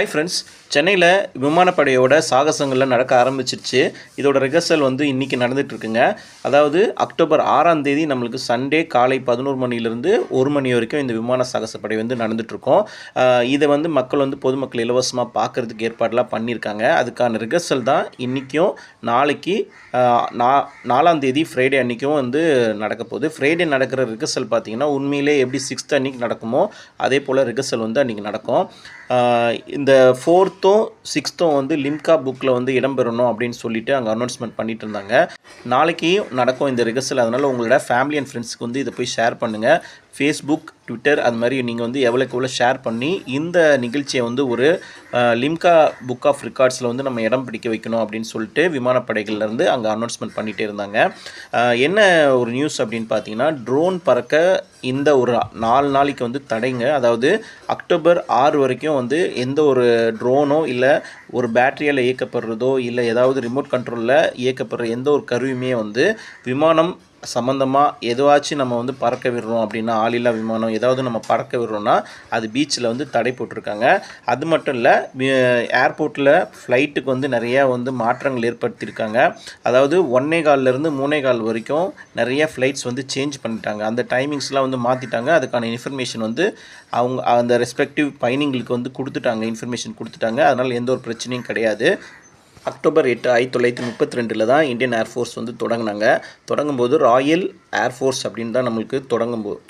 Hi friends, சென்னையில் விமானப்படையோட சாகசங்கள்லாம் நடக்க ஆரம்பிச்சிருச்சு. இதோட ரிஹர்சல் வந்து இன்றைக்கி நடந்துகிட்ருக்குங்க. அதாவது அக்டோபர் 6ஆம் தேதி நம்மளுக்கு சண்டே காலை 11 மணிலேருந்து 1 மணி வரைக்கும் இந்த விமான சாகசப்படை வந்து நடந்துகிட்ருக்கோம். இதை வந்து மக்கள் வந்து பொதுமக்கள் இலவசமாக பார்க்குறதுக்கு ஏற்பாடெலாம் பண்ணியிருக்காங்க. அதுக்கான ரிஹர்சல் தான் இன்றைக்கும் நாளைக்கு 4ஆம் தேதி ஃப்ரைடே அன்றைக்கும் வந்து நடக்க போகுது. ஃப்ரைடே நடக்கிற ரிஹர்சல் பார்த்திங்கன்னா உண்மையிலே எப்படி 6th அன்றைக்கி நடக்குமோ அதே போல் ரிஹர்சல் வந்து அன்றைக்கி நடக்கும். இந்த 4த்தும் 6த்தும் வந்து லிம்கா புக்கில் வந்து இடம்பெறணும் அப்படின்னு சொல்லிட்டு அங்கே அனௌன்ஸ்மெண்ட் பண்ணிட்டு இருந்தாங்க. நாளைக்கு நடக்கும் இந்த ரிஹர்சல். அதனால் உங்களோட ஃபேமிலி அண்ட் ஃப்ரெண்ட்ஸ்க்கு வந்து இதை போய் ஷேர் பண்ணுங்கள். ஃபேஸ்புக், ட்விட்டர் அது மாதிரி நீங்கள் வந்து எவ்வளோக்கு எவ்வளோ ஷேர் பண்ணி இந்த நிகழ்ச்சியை வந்து ஒரு லிம்கா புக் ஆஃப் ரெக்கார்ட்ஸில் வந்து நம்ம இடம் பிடிக்க வைக்கணும் அப்படின்னு சொல்லிட்டு விமானப்படைகள்லேருந்து அங்கே அனௌன்ஸ்மெண்ட் பண்ணிகிட்டே இருந்தாங்க. என்ன ஒரு நியூஸ் அப்படின்னு பார்த்தீங்கன்னா, ட்ரோன் பறக்க இந்த ஒரு 4 நாளைக்கு வந்து தடைங்க. அதாவது அக்டோபர் 6 வரைக்கும் வந்து எந்த ஒரு ட்ரோனோ இல்லை ஒரு பேட்டரியால் இயக்கப்படுறதோ இல்லை ஏதாவது ரிமோட் கண்ட்ரோலில் இயக்கப்படுற எந்த ஒரு கருவியுமே வந்து விமானம் சம்மந்தமாக எதுவாச்சும் நம்ம வந்து பறக்க விடுறோம் அப்படின்னா, ஆளில்லா விமானம் ஏதாவது நம்ம பறக்க விடுறோன்னா அது பீச்சில் வந்து தடை போட்டிருக்காங்க. அது மட்டும் இல்லை, ஏர்போர்ட்டில் ஃப்ளைட்டுக்கு வந்து நிறையா வந்து மாற்றங்கள் ஏற்படுத்தியிருக்காங்க. அதாவது 1:15 3:15 வரைக்கும் நிறைய ஃப்ளைட்ஸ் வந்து சேஞ்ச் பண்ணிட்டாங்க. அந்த டைமிங்ஸ்லாம் வந்து மாற்றிட்டாங்க. அதுக்கான இன்ஃபர்மேஷன் வந்து அவங்க அந்த ரெஸ்பெக்டிவ் பயணிகளுக்கு வந்து கொடுத்துட்டாங்க, இன்ஃபர்மேஷன் கொடுத்துட்டாங்க. அதனால் எந்த ஒரு பிரச்சனையும் கிடையாது. அக்டோபர் 8 1932 தான் இந்தியன் ஏர்ஃபோர்ஸ் வந்து தொடங்கும்போது ராயல் ஏர்ஃபோர்ஸ் அப்படின்னு தான் நம்மளுக்கு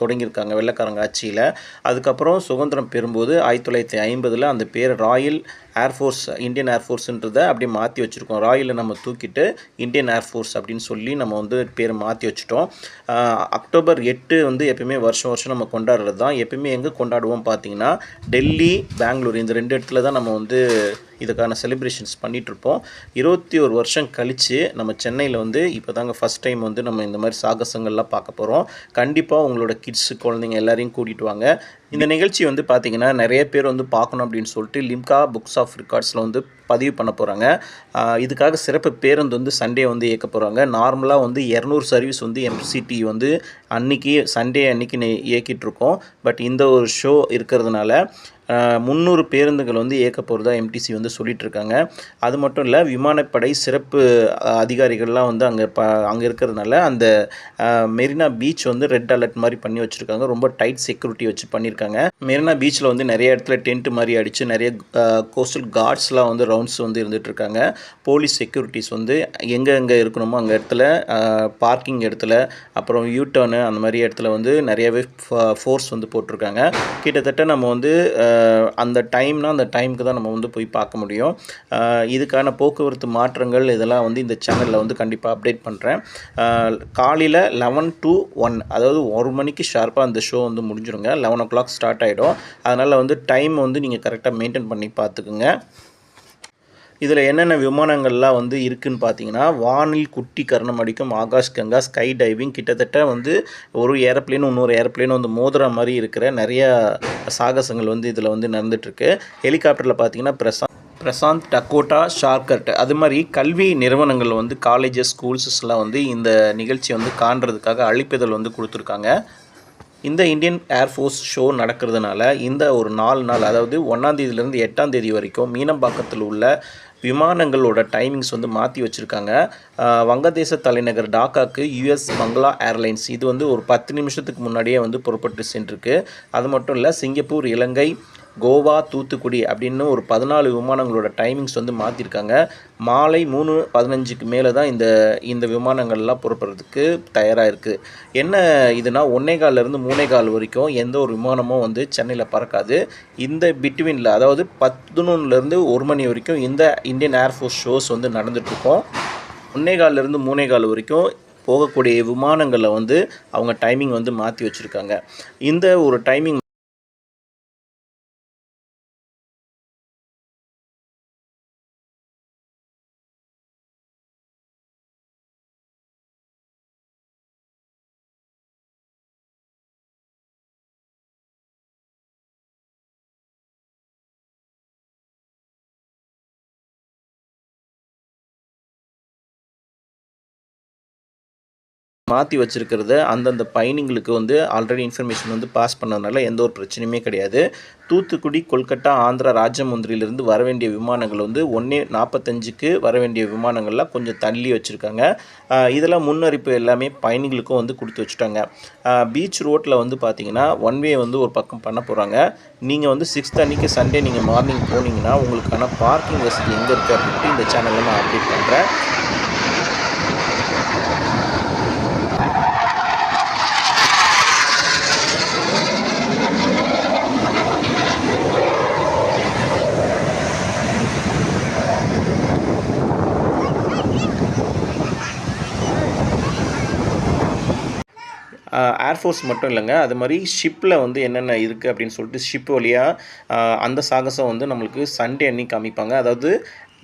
தொடங்கியிருக்காங்க வெள்ளைக்காரங்க ஆட்சியில். அதுக்கப்புறம் சுதந்திரம் பெறும்போது 1950 அந்த பேர் ராயல் ஏர்ஃபோர்ஸ், இந்தியன் ஏர்ஃபோர்ஸுன்றதை அப்படியே மாற்றி வச்சுருக்கோம். ராயலை நம்ம தூக்கிட்டு இந்தியன் ஏர்ஃபோர்ஸ் அப்படின்னு சொல்லி நம்ம வந்து பேர் மாற்றி வச்சுட்டோம். அக்டோபர் 8 வந்து எப்பயுமே வருஷம் நம்ம கொண்டாடுறது தான். எப்பயுமே எங்கே கொண்டாடுவோம் பார்த்தீங்கன்னா, டெல்லி, பெங்களூர் இந்த 2 இடத்துல தான் நம்ம வந்து இதுக்கான செலிப்ரேஷன்ஸ் பண்ணிகிட்ருப்போம். 21 வருஷம் கழித்து நம்ம சென்னையில் வந்து இப்போ தாங்க ஃபஸ்ட் டைம் வந்து நம்ம இந்த மாதிரி சாகசங்கள்லாம் பார்க்க போகிறோம். கண்டிப்பாக உங்களோட கிட்ஸு, குழந்தைங்க எல்லாரையும் கூட்டிகிட்டு வாங்க. இந்த நிகழ்ச்சி வந்து பார்த்திங்கன்னா நிறைய பேர் வந்து பார்க்கணும் அப்படின்னு சொல்லிட்டு லிம்கா புக்ஸ் ஆஃப் ரெக்கார்ட்ஸில் வந்து பதிவு பண்ண போகிறாங்க. இதுக்காக சிறப்பு பேருந்து வந்து சண்டே வந்து இயக்க போகிறாங்க. நார்மலாக வந்து 200 சர்வீஸ் வந்து எம்சிடி வந்து அன்றைக்கி சண்டே அன்றைக்கி இயக்கிட்டுருக்கோம். பட் இந்த ஒரு ஷோ இருக்கிறதுனால 300 பேருந்துகள் வந்து இயக்க போகிறதா எம்டிசி வந்து சொல்லிகிட்ருக்காங்க. அது மட்டும் இல்லை, விமானப்படை சிறப்பு அதிகாரிகள்லாம் வந்து அங்கே இருக்கிறதுனால அந்த மெரினா பீச் வந்து ரெட் அலர்ட் மாதிரி பண்ணி வச்சுருக்காங்க. ரொம்ப டைட் செக்யூரிட்டி வச்சு பண்ணியிருக்காங்க. மெரினா பீச்சில் வந்து நிறைய இடத்துல டென்ட் மாதிரி அடித்து நிறைய கோஸ்டல் கார்ட்ஸ்லாம் வந்து ரவுண்ட்ஸ் வந்து இருந்துகிட்ருக்காங்க. போலீஸ் செக்யூரிட்டிஸ் வந்து எங்கே இருக்கணுமோ அங்கே இடத்துல, பார்க்கிங் இடத்துல, அப்புறம் யூடர்னு அந்த மாதிரி இடத்துல வந்து நிறையவே ஃபோர்ஸ் வந்து போட்டிருக்காங்க. கிட்டத்தட்ட நம்ம வந்து அந்த டைமுக்கு தான் நம்ம வந்து போய் பார்க்க முடியும். இதுக்கான போக்குவரத்து மாற்றங்கள் இதெல்லாம் வந்து இந்த சேனலில் வந்து கண்டிப்பாக அப்டேட் பண்ணுறேன். காலையில் 11 to 1, அதாவது 1 மணிக்கு ஷார்ப்பாக அந்த ஷோ வந்து முடிஞ்சிடுங்க. 11 o'clock ஸ்டார்ட் ஆகிடும். அதனால் வந்து டைம் வந்து நீங்கள் கரெக்டாக மெயின்டைன் பண்ணி பார்த்துக்குங்க. இதில் என்னென்ன விமானங்கள்லாம் வந்து இருக்குதுன்னு பார்த்தீங்கன்னா, வானில் குட்டி கர்ணம் அடிக்கும் ஆகாஷ் கங்கா, ஸ்கை டைவிங், கிட்டத்தட்ட வந்து ஒரு ஏரோப்ளேனும் இன்னொரு ஏரோப்ளேனும் வந்து மோதுற மாதிரி இருக்கிற நிறையா சாகசங்கள் வந்து இதில் வந்து நடந்துகிட்ருக்கு. ஹெலிகாப்டரில் பார்த்தீங்கன்னா பிரசாந்த், டக்கோட்டா, ஷார்கட், அது மாதிரி கல்வி நிறுவனங்கள் வந்து காலேஜஸ், ஸ்கூல்ஸஸ்லாம் வந்து இந்த நிகழ்ச்சியை வந்து காண்றதுக்காக அழைப்பிதழ் வந்து கொடுத்துருக்காங்க. இந்த இந்தியன் ஏர்ஃபோர்ஸ் ஷோ நடக்கிறதுனால இந்த ஒரு 4 நாள், அதாவது 1ஆம் தேதியிலேருந்து 8ஆம் தேதி வரைக்கும் மீனம்பாக்கத்தில் உள்ள விமானங்களோட டைமிங்ஸ் வந்து மாற்றி வச்சுருக்காங்க. வங்கதேச தலைநகர் டாக்காவுக்கு யுஎஸ் பங்களா ஏர்லைன்ஸ் இது வந்து ஒரு 10 நிமிஷத்துக்கு முன்னாடியே வந்து புறப்பட்டு சென்றிருக்கு. அது மட்டும் இல்லை, சிங்கப்பூர், இலங்கை, கோவா, தூத்துக்குடி அப்படின்னு ஒரு 14 விமானங்களோட டைமிங்ஸ் வந்து மாற்றிருக்காங்க. மாலை 3:15க்கு மேலே தான் இந்த விமானங்கள்லாம் புறப்படுறதுக்கு தயாராக இருக்குது. என்ன இதுனா 1:15 3:15 வரைக்கும் எந்த ஒரு விமானமும் வந்து சென்னையில் பறக்காது. இந்த பிட்வீனில், அதாவது 11 1 மணி வரைக்கும் இந்த இந்தியன் ஏர்ஃபோர்ஸ் ஷோஸ் வந்து நடந்துகிட்ருக்கோம். 1:15 3:15 வரைக்கும் போகக்கூடிய விமானங்களில் வந்து அவங்க டைமிங் வந்து மாற்றி வச்சுருக்காங்க. இந்த ஒரு டைமிங் மாற்றி வச்சுருக்கிறது அந்தந்த பயணிகளுக்கு வந்து ஆல்ரெடி இன்ஃபர்மேஷன் வந்து பாஸ் பண்ணதுனால எந்த ஒரு பிரச்சனையுமே கிடையாது. தூத்துக்குடி, கொல்கட்டா, ஆந்திரா, ராஜமுந்திரியிலிருந்து வர வேண்டிய விமானங்கள் வந்து 1:45க்கு வர வேண்டிய விமானங்கள்லாம் கொஞ்சம் தள்ளி வச்சுருக்காங்க. இதெல்லாம் முன்னறிப்பு எல்லாமே பயணிகளுக்கும் வந்து கொடுத்து வச்சுட்டாங்க. பீச் ரோட்டில் வந்து பார்த்திங்கன்னா ஒன் வே வந்து ஒரு பக்கம் பண்ண போகிறாங்க. நீங்கள் வந்து 6th அன்றைக்கி சண்டே நீங்கள் மார்னிங் போனீங்கன்னா உங்களுக்கான பார்க்கிங் வசதி எங்கே இருக்குது அப்படின்ட்டு இந்த சேனலில் நான் அப்டேட் பண்ணுறேன். ஏர்ஃபோர்ஸ் மட்டும் இல்லைங்க, அது மாதிரி ஷிப்பில் வந்து என்னென்ன இருக்குது அப்படின்னு சொல்லிட்டு ஷிப் வழியாக அந்த சாகசம் வந்து நம்மளுக்கு சண்டே அன்னைக்கு காமிப்பாங்க. அதாவது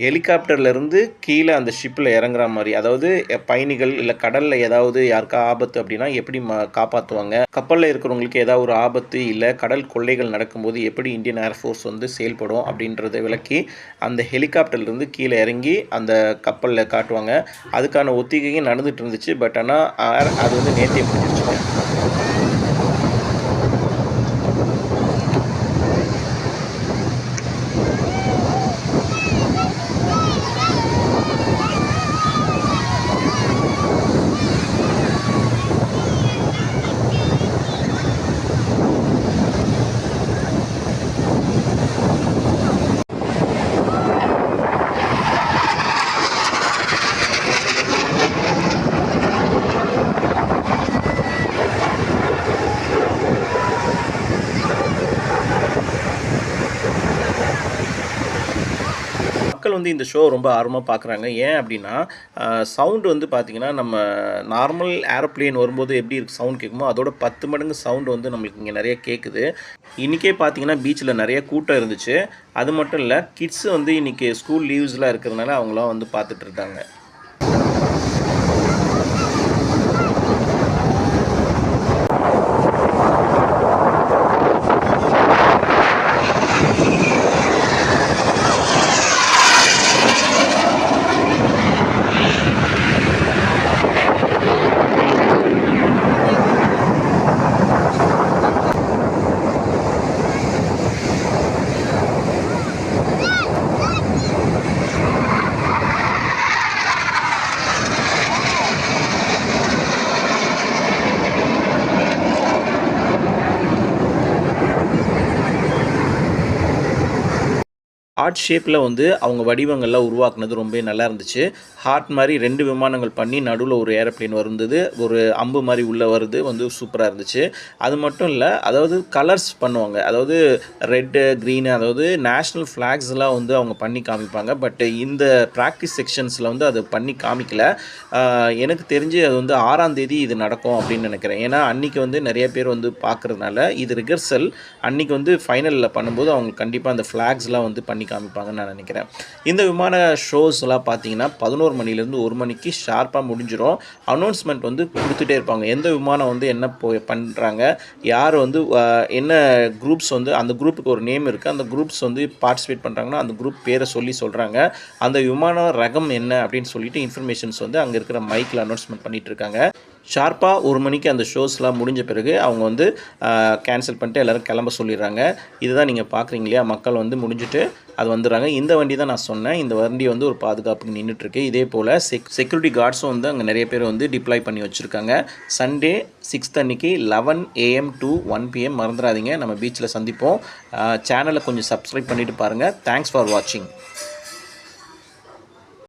ஹெலிகாப்டர்லேருந்து கீழே அந்த ஷிப்பில் இறங்குற மாதிரி, அதாவது பயணிகள் இல்லை கடலில் ஏதாவது யாருக்கா ஆபத்து அப்படின்னா எப்படி காப்பாற்றுவாங்க, கப்பலில் இருக்கிறவங்களுக்கு ஏதாவது ஒரு ஆபத்து இல்லை கடல் கொள்ளைகள் நடக்கும்போது எப்படி இந்தியன் ஏர்ஃபோர்ஸ் வந்து செயல்படும் அப்படின்றத விளக்கி அந்த ஹெலிகாப்டர்லேருந்து கீழே இறங்கி அந்த கப்பலில் காட்டுவாங்க. அதுக்கான ஒத்திகையும் நடந்துகிட்டு இருந்துச்சு. பட் ஆனால் அது வந்து நேற்றே முடிஞ்சிருச்சுங்க. மக்கள் வந்து இந்த ஷோ ரொம்ப ஆர்வமாக பார்க்குறாங்க. ஏன் அப்படின்னா சவுண்டு வந்து பார்த்திங்கன்னா நம்ம நார்மல் ஏரோப்ளேன் வரும்போது எப்படி இருக்கு சவுண்ட் கேட்குமோ அதோட 10 மடங்கு சவுண்டு வந்து நம்மளுக்கு இங்கே நிறைய கேட்குது. இன்றைக்கே பார்த்திங்கன்னா பீச்சில் நிறைய கூட்டம் இருந்துச்சு. அது மட்டும் இல்லை, கிட்ஸு வந்து இன்றைக்கி ஸ்கூல் லீவ்ஸ்லாம் இருக்கிறதுனால அவங்களாம் வந்து பார்த்துட்ருக்காங்க. ஹார்ட் ஷேப்பில் வந்து அவங்க வடிவங்கள்லாம் உருவாக்குனது ரொம்ப நல்லா இருந்துச்சு. ஹார்ட் மாதிரி 2 விமானங்கள் பண்ணி நடுவில் ஒரு ஏரோப்ளேன் வருந்தது, ஒரு அம்பு மாதிரி உள்ளே வருது வந்து சூப்பராக இருந்துச்சு. அது மட்டும் இல்லை, அதாவது கலர்ஸ் பண்ணுவாங்க, அதாவது ரெட்டு, க்ரீனு, அதாவது நேஷ்னல் ஃப்ளாக்ஸ்லாம் வந்து அவங்க பண்ணி காமிப்பாங்க. பட் இந்த ப்ராக்டிஸ் செக்ஷன்ஸில் வந்து அது பண்ணி காமிக்கல. எனக்கு தெரிஞ்சு அது வந்து 6ஆம் தேதி இது நடக்கும் அப்படின்னு நினைக்கிறேன். ஏன்னா அன்றைக்கி வந்து நிறைய பேர் வந்து பார்க்குறதுனால இது ரிஹர்சல். அன்றைக்கி வந்து ஃபைனலில் பண்ணும்போது அவங்க கண்டிப்பாக அந்த ஃப்ளாக்ஸ்லாம் வந்து பண்ணி காமிப்பாங்கன்னு நான் நினைக்கிறேன். இந்த விமான ஷோஸ்லாம் பார்த்தீங்கன்னா 11 மணிலேருந்து 1 மணிக்கு ஷார்ப்பாக முடிஞ்சிடும். அனௌன்ஸ்மெண்ட் வந்து கொடுத்துட்டே இருப்பாங்க. எந்த விமானம் வந்து என்ன பண்ணுறாங்க, யார் வந்து என்ன குரூப்ஸ் வந்து அந்த குரூப்புக்கு ஒரு நேம் இருக்குது, அந்த குரூப்ஸ் வந்து பார்ட்டிசிபேட் பண்ணுறாங்கன்னா அந்த குரூப் பேரை சொல்கிறாங்க. அந்த விமான ரகம் என்ன அப்படின்னு சொல்லிட்டு இன்ஃபர்மேஷன்ஸ் வந்து அங்கே இருக்கிற மைக்கில் அனௌன்ஸ்மெண்ட் பண்ணிகிட்டு இருக்காங்க. ஷார்ப்பாக 1 மணிக்கு அந்த ஷோஸ்லாம் முடிஞ்ச பிறகு அவங்க வந்து கேன்சல் பண்ணிட்டு எல்லோரும் கிளம்ப சொல்லிடுறாங்க. இதுதான் நீங்கள் பார்க்குறீங்க இல்லையா, மக்கள் வந்து முடிஞ்சுட்டு அது வந்துடுறாங்க. இந்த வண்டி தான் நான் சொன்னேன், இந்த வண்டி வந்து ஒரு பாதுகாப்புக்கு நின்றுட்டுருக்கு. இதே போல் செக்யூரிட்டி கார்ட்ஸும் வந்து அங்கே நிறைய பேர் வந்து டிப்ளாய் பண்ணி வச்சுருக்காங்க. சண்டே 6th அன்றைக்கி 11 AM to 1 PM மறந்துடாதீங்க. நம்ம பீச்சில் சந்திப்போம். சேனலை கொஞ்சம் சப்ஸ்கிரைப் பண்ணிவிட்டு பாருங்கள். தேங்க்ஸ் ஃபார் வாட்சிங்.